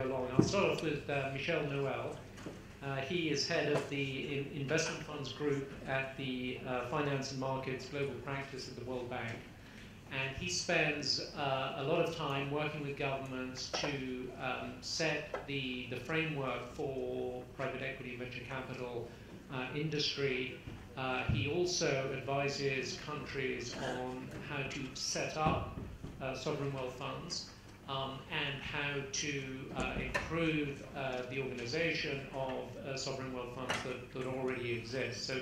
along. I'll start off with Michel Noel. He is head of the investment funds group at the Finance and Markets Global Practice at the World Bank. And he spends a lot of time working with governments to set the framework for private equity, venture capital industry. He also advises countries on how to set up sovereign wealth funds and how to improve the organization of sovereign wealth funds that already exist. So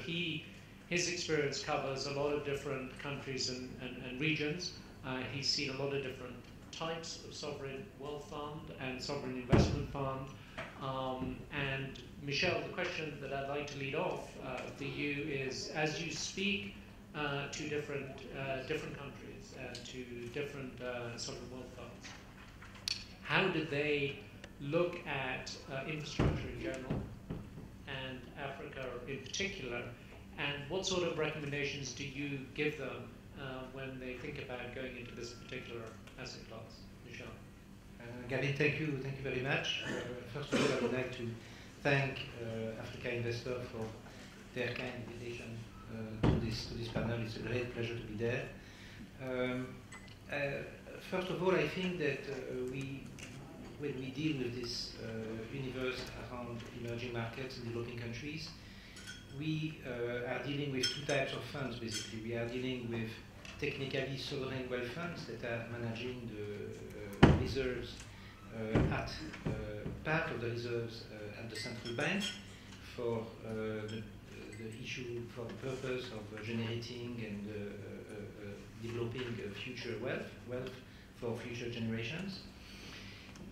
his experience covers a lot of different countries and regions. He's seen a lot of different types of sovereign wealth fund and sovereign investment fund. And Michel, the question that I'd like to lead off for you is, as you speak to different countries and to different sovereign wealth funds, how do they look at infrastructure in general and Africa in particular? And what sort of recommendations do you give them when they think about going into this particular asset class? Michel. Gavin, thank you very much. First of all, I would like to thank Africa Investor for their kind invitation to this panel. It's a great pleasure to be there. First of all, I think that when we deal with this universe around emerging markets and developing countries, we are dealing with two types of funds, basically. We are dealing with technically sovereign wealth funds that are managing the reserves part of the reserves at the central bank for the purpose of generating and developing future wealth for future generations.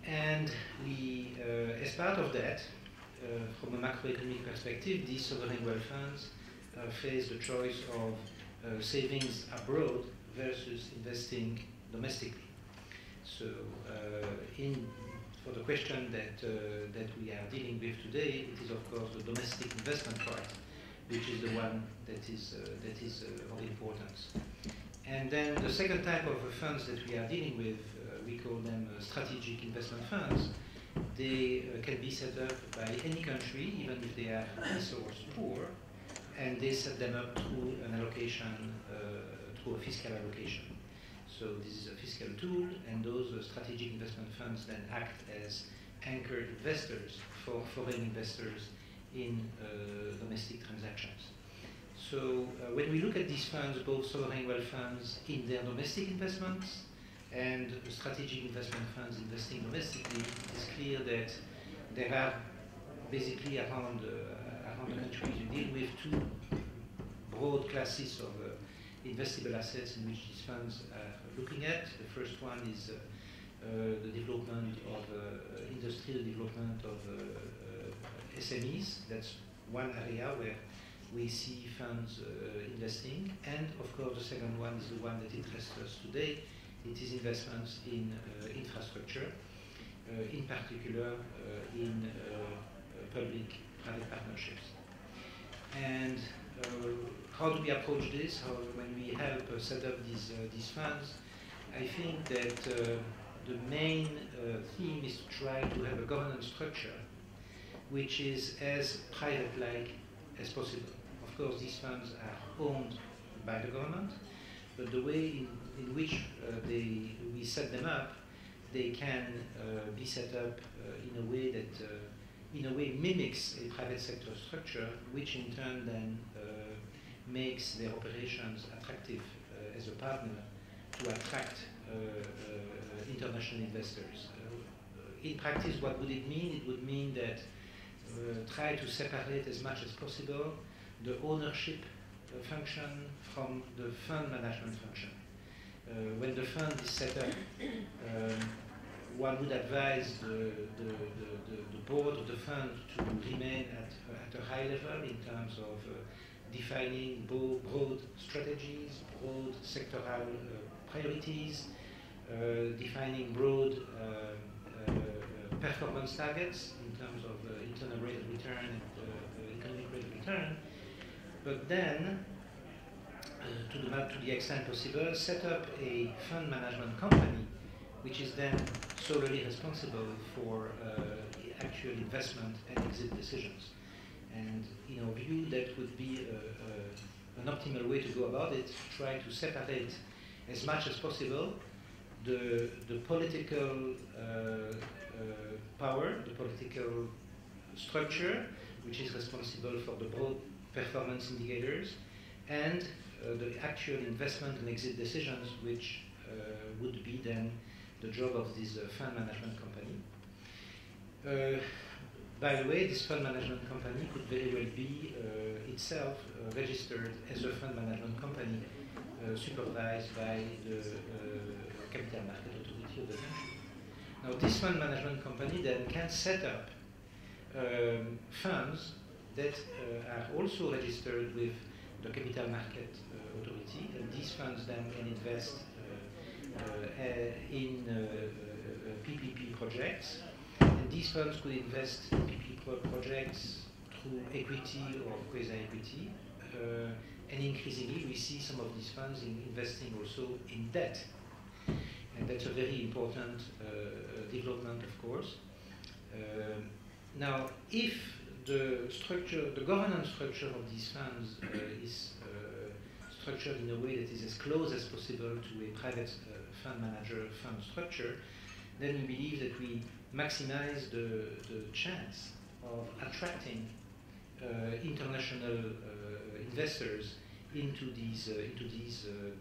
And we, as part of that, from a macroeconomic perspective, these sovereign wealth funds face the choice of savings abroad versus investing domestically. So, for the question that we are dealing with today, it is of course the domestic investment part, which is the one that is of importance. And then the second type of funds that we are dealing with, we call them strategic investment funds. They can be set up by any country, even if they are resource poor, and they set them up through an allocation, through a fiscal allocation. So this is a fiscal tool, and those strategic investment funds then act as anchored investors for foreign investors in domestic transactions. So when we look at these funds, both sovereign wealth funds in their domestic investments and strategic investment funds investing domestically, it's clear that there are basically around the countries you deal with two broad classes of investable assets in which these funds are looking at. The first one is the development of industrial development of SMEs. That's one area where we see funds investing. And of course, the second one is the one that interests us today. It is investments in infrastructure, in particular in public-private partnerships. And how do we approach this? When we help set up these funds, I think that the main theme is to try to have a governance structure which is as private-like as possible. Of course, these funds are owned by the government, but the way in which we set them up, they can be set up in a way that mimics a private sector structure, which in turn then makes their operations attractive as a partner to attract international investors. In practice, what would it mean? It would mean that try to separate as much as possible the ownership function from the fund management function. When the fund is set up, one would advise the board of the fund to remain at a high level in terms of defining broad strategies, broad sectoral priorities, defining broad performance targets in terms of internal rate of return and economic rate of return, but then, to the extent possible, set up a fund management company which is then solely responsible for actual investment and exit decisions. And in our view, that would be an optimal way to go about it, try to separate as much as possible the political power, the political structure, which is responsible for the broad performance indicators, and the actual investment and exit decisions, which would be then the job of this fund management company. By the way, this fund management company could very well be itself registered as a fund management company supervised by the capital market authority of the country. Now, this fund management company then can set up funds that are also registered with the capital market authority, and these funds then can invest in PPP projects, and these funds could invest in PPP projects through equity or quasi-equity, and increasingly we see some of these funds investing also in debt, and that's a very important development, of course. Now, if the governance structure of these funds is structured in a way that is as close as possible to a private fund manager fund structure, then we believe that we maximize the chance of attracting international investors into these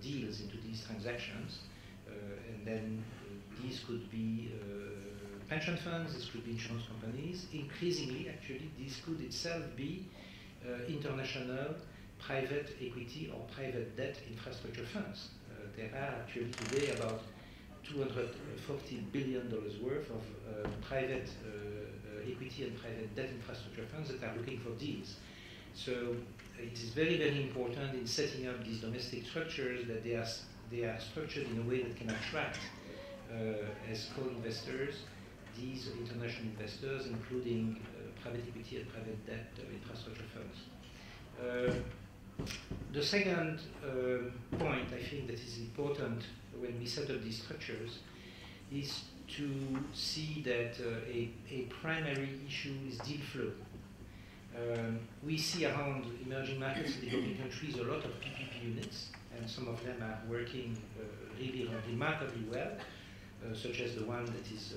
deals, into these transactions, and then these could be pension funds, this could be insurance companies. Increasingly, actually, this could itself be international private equity or private debt infrastructure funds. There are actually today about $240 billion worth of private equity and private debt infrastructure funds that are looking for deals. So it is very, very important in setting up these domestic structures that they are structured in a way that can attract as co-investors these international investors, including private equity and private debt infrastructure funds. The second point I think that is important when we set up these structures is to see that a primary issue is deal flow. We see around emerging markets and developing countries a lot of PPP units, and some of them are working really remarkably well, such as the one that is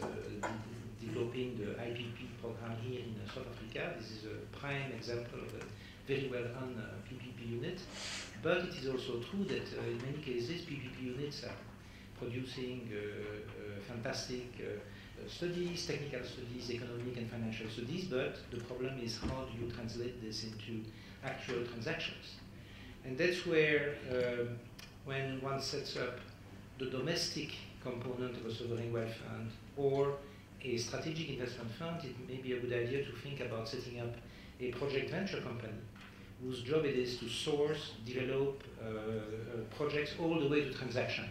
developing the IPP program here in South Africa. This is a prime example of a very well-run PPP unit. But it is also true that in many cases PPP units are producing fantastic studies, technical studies, economic and financial studies, but the problem is how do you translate this into actual transactions? And that's where when one sets up the domestic component of a sovereign wealth fund or a strategic investment fund, it may be a good idea to think about setting up a project venture company whose job it is to source, develop projects all the way to transaction.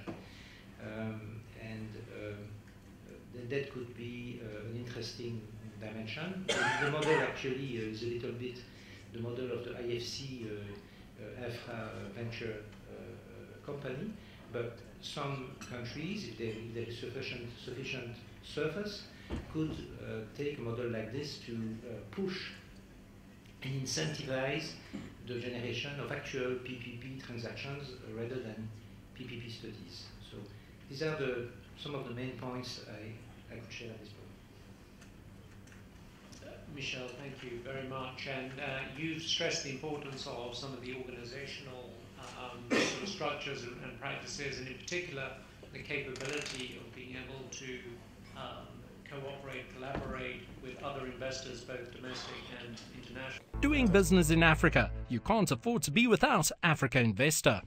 That could be an interesting dimension. The model actually is a little bit the model of the IFC Infra Venture company, but some countries, if there is sufficient surface, could take a model like this to push and incentivize the generation of actual PPP transactions rather than PPP studies. So these are some of the main points I could share at this point. Michel, thank you very much. And you've stressed the importance of some of the organizational sort of structures and practices, and in particular the capability of being able to cooperate, collaborate with other investors, both domestic and international. Doing business in Africa. You can't afford to be without Africa Investor.